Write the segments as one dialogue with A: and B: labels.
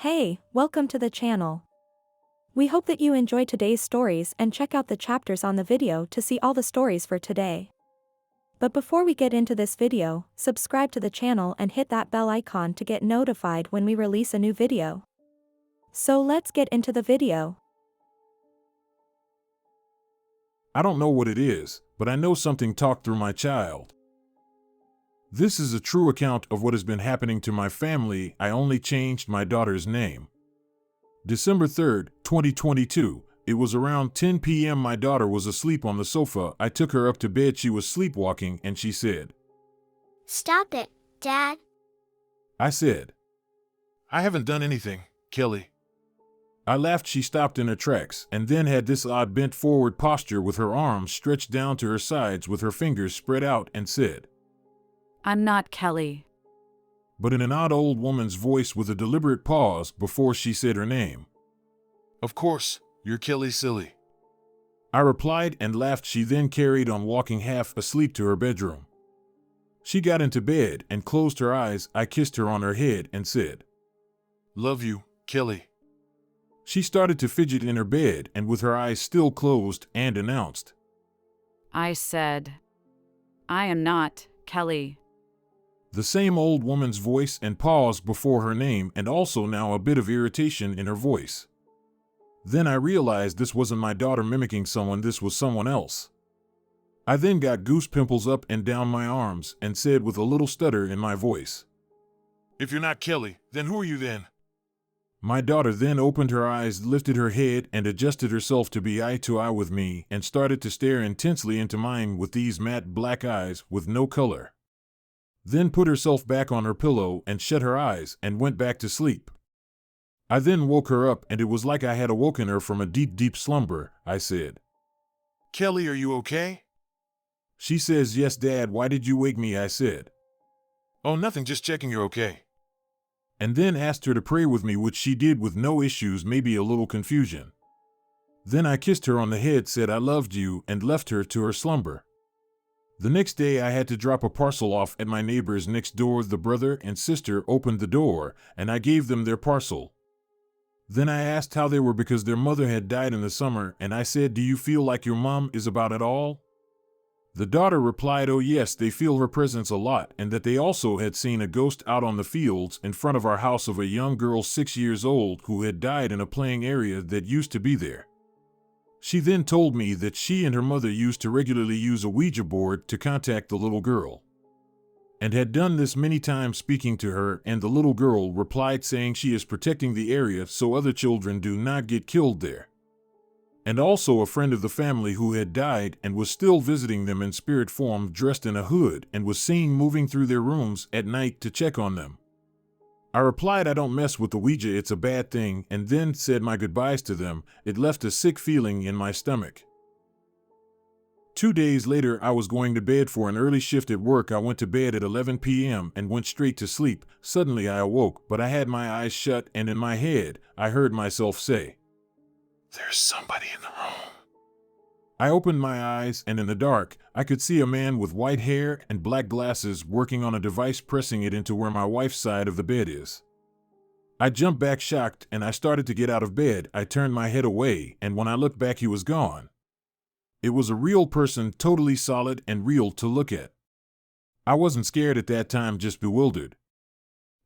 A: Hey, welcome to the channel. We hope that you enjoy today's stories and check out the chapters on the video to see all the stories for today. But before we get into this video, subscribe to the channel and hit that bell icon to get notified when we release a new video. So let's get into the video.
B: I don't know what it is, but I know something talked through my child. This is a true account of what has been happening to my family. I only changed my daughter's name. December 3rd, 2022, it was around 10 p.m. My daughter was asleep on the sofa. I took her up to bed. She was sleepwalking and she said,
C: "Stop it, Dad."
B: I said, "I haven't done anything, Kelly." I laughed. She stopped in her tracks and then had this odd bent forward posture with her arms stretched down to her sides with her fingers spread out and said,
D: "I'm not Kelly."
B: But in an odd old woman's voice with a deliberate pause before she said her name. "Of course, you're Kelly Silly," I replied and laughed. She then carried on walking half asleep to her bedroom. She got into bed and closed her eyes. I kissed her on her head and said, "Love you, Kelly." She started to fidget in her bed and with her eyes still closed and announced,
D: I said, "I am not Kelly."
B: The same old woman's voice and pause before her name and also now a bit of irritation in her voice. Then I realized this wasn't my daughter mimicking someone, this was someone else. I then got goose pimples up and down my arms and said with a little stutter in my voice, "If you're not Kelly, then who are you then?" My daughter then opened her eyes, lifted her head, and adjusted herself to be eye to eye with me and started to stare intensely into mine with these matte black eyes with no color. Then put herself back on her pillow and shut her eyes and went back to sleep. I then woke her up and it was like I had awoken her from a deep, deep slumber. I said, "Kelly, are you okay?" She says, "Yes, Dad, why did you wake me?" I said, "Oh, nothing, just checking you're okay." And then asked her to pray with me, which she did with no issues, maybe a little confusion. Then I kissed her on the head, said I loved you, and left her to her slumber. The next day I had to drop a parcel off at my neighbor's next door. The brother and sister opened the door, and I gave them their parcel. Then I asked how they were because their mother had died in the summer, and I said, "Do you feel like your mom is about it all?" The daughter replied, "Oh yes, they feel her presence a lot, and that they also had seen a ghost out on the fields in front of our house of a young girl 6 years old who had died in a playing area that used to be there." She then told me that she and her mother used to regularly use a Ouija board to contact the little girl, and had done this many times speaking to her, and the little girl replied saying she is protecting the area so other children do not get killed there. And also a friend of the family who had died and was still visiting them in spirit form dressed in a hood and was seen moving through their rooms at night to check on them. I replied, "I don't mess with the Ouija, it's a bad thing," and then said my goodbyes to them. It left a sick feeling in my stomach. 2 days later, I was going to bed for an early shift at work. I went to bed at 11 p.m. and went straight to sleep. Suddenly I awoke, but I had my eyes shut, and in my head, I heard myself say, "There's somebody in the room." I opened my eyes, and in the dark, I could see a man with white hair and black glasses working on a device, pressing it into where my wife's side of the bed is. I jumped back shocked, and I started to get out of bed. I turned my head away, and when I looked back, he was gone. It was a real person, totally solid and real to look at. I wasn't scared at that time, just bewildered.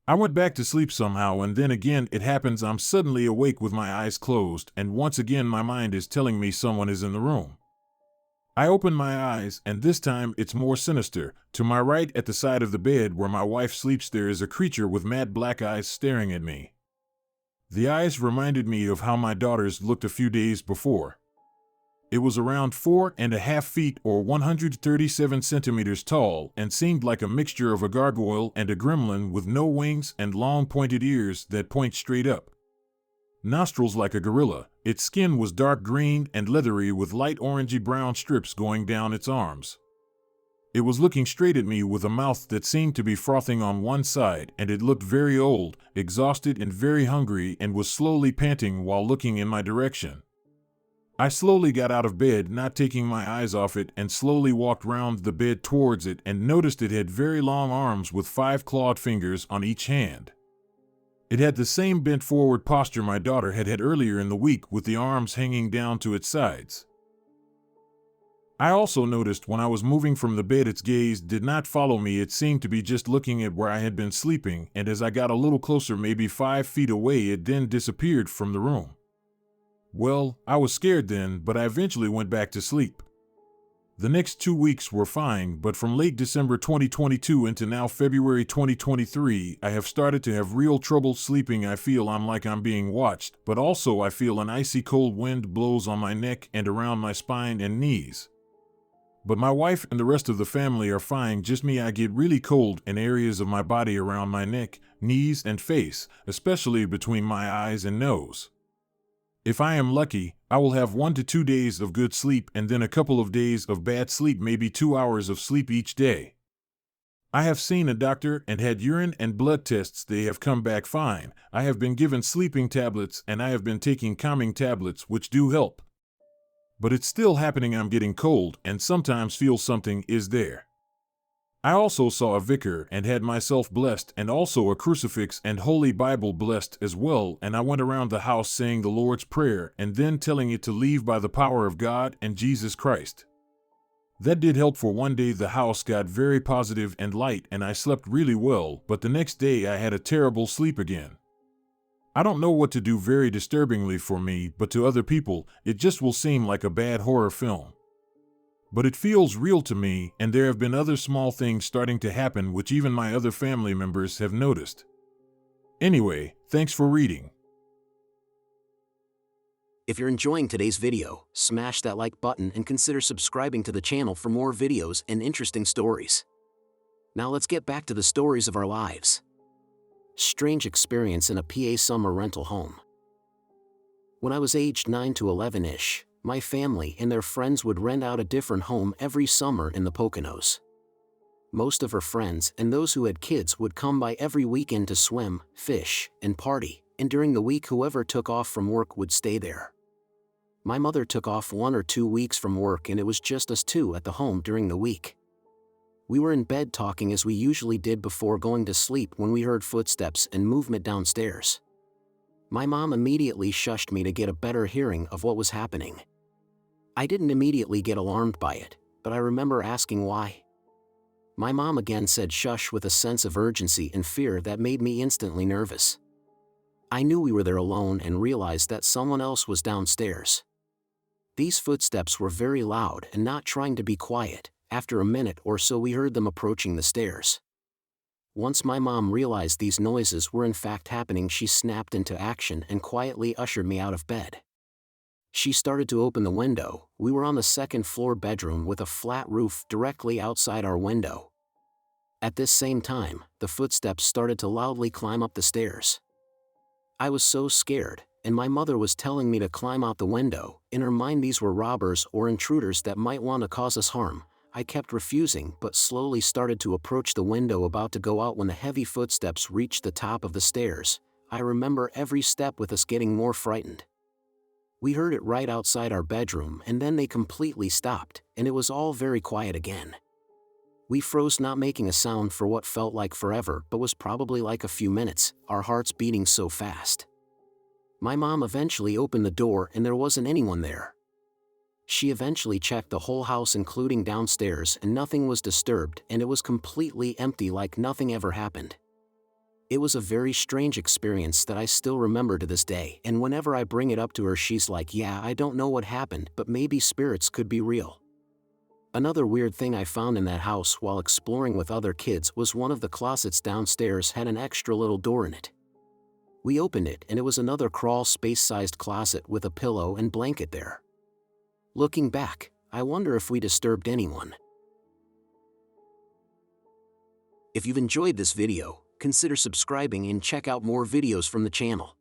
B: I went back to sleep somehow, and then again it happens. I'm suddenly awake with my eyes closed, and once again my mind is telling me someone is in the room. I open my eyes, and this time it's more sinister. To my right, at the side of the bed where my wife sleeps, there is a creature with mad black eyes staring at me. The eyes reminded me of how my daughters looked a few days before. It was around 4.5 feet or 137 centimeters tall and seemed like a mixture of a gargoyle and a gremlin with no wings and long pointed ears that point straight up. Nostrils like a gorilla. Its skin was dark green and leathery with light orangey brown strips going down its arms. It was looking straight at me with a mouth that seemed to be frothing on one side, and it looked very old, exhausted and very hungry, and was slowly panting while looking in my direction. I slowly got out of bed, not taking my eyes off it, and slowly walked round the bed towards it and noticed it had very long arms with 5 clawed fingers on each hand. It had the same bent forward posture my daughter had had earlier in the week, with the arms hanging down to its sides. I also noticed when I was moving from the bed, its gaze did not follow me. It seemed to be just looking at where I had been sleeping, and as I got a little closer, maybe 5 feet away, it then disappeared from the room. Well, I was scared then, but I eventually went back to sleep. The next 2 weeks were fine, but from late December 2022 into now February 2023, I have started to have real trouble sleeping. I feel I'm being watched, but also I feel an icy cold wind blows on my neck and around my spine and knees. But my wife and the rest of the family are fine, just me. I get really cold in areas of my body around my neck, knees, and face, especially between my eyes and nose. If I am lucky, I will have 1 to 2 days of good sleep and then a couple of days of bad sleep, maybe 2 hours of sleep each day. I have seen a doctor and had urine and blood tests. They have come back fine. I have been given sleeping tablets and I have been taking calming tablets, which do help. But it's still happening. I'm getting cold and sometimes feel something is there. I also saw a vicar and had myself blessed, and also a crucifix and Holy Bible blessed as well, and I went around the house saying the Lord's Prayer and then telling it to leave by the power of God and Jesus Christ. That did help for 1 day. The house got very positive and light and I slept really well, but the next day I had a terrible sleep again. I don't know what to do. Very disturbingly for me, but to other people, it just will seem like a bad horror film. But it feels real to me, and there have been other small things starting to happen which even my other family members have noticed. Anyway, thanks for reading.
E: If you're enjoying today's video, smash that like button and consider subscribing to the channel for more videos and interesting stories. Now let's get back to the stories of our lives. Strange experience in a PA summer rental home. When I was aged 9 to 11-ish, my family and their friends would rent out a different home every summer in the Poconos. Most of her friends and those who had kids would come by every weekend to swim, fish, and party, and during the week whoever took off from work would stay there. My mother took off 1 or 2 weeks from work and it was just us two at the home during the week. We were in bed talking as we usually did before going to sleep when we heard footsteps and movement downstairs. My mom immediately shushed me to get a better hearing of what was happening. I didn't immediately get alarmed by it, but I remember asking why. My mom again said shush with a sense of urgency and fear that made me instantly nervous. I knew we were there alone and realized that someone else was downstairs. These footsteps were very loud and not trying to be quiet. After a minute or so we heard them approaching the stairs. Once my mom realized these noises were in fact happening, she snapped into action and quietly ushered me out of bed. She started to open the window. We were on the 2nd floor bedroom with a flat roof directly outside our window. At this same time, the footsteps started to loudly climb up the stairs. I was so scared, and my mother was telling me to climb out the window. In her mind, these were robbers or intruders that might want to cause us harm. I kept refusing but slowly started to approach the window, about to go out when the heavy footsteps reached the top of the stairs. I remember every step with us getting more frightened. We heard it right outside our bedroom and then they completely stopped and it was all very quiet again. We froze, not making a sound for what felt like forever but was probably like a few minutes, our hearts beating so fast. My mom eventually opened the door and there wasn't anyone there. She eventually checked the whole house including downstairs and nothing was disturbed and it was completely empty, like nothing ever happened. It was a very strange experience that I still remember to this day, and whenever I bring it up to her she's like, yeah, I don't know what happened, but maybe spirits could be real. Another weird thing I found in that house while exploring with other kids was one of the closets downstairs had an extra little door in it. We opened it and it was another crawl space-sized closet with a pillow and blanket there. Looking back, I wonder if we disturbed anyone. If you've enjoyed this video, consider subscribing and check out more videos from the channel.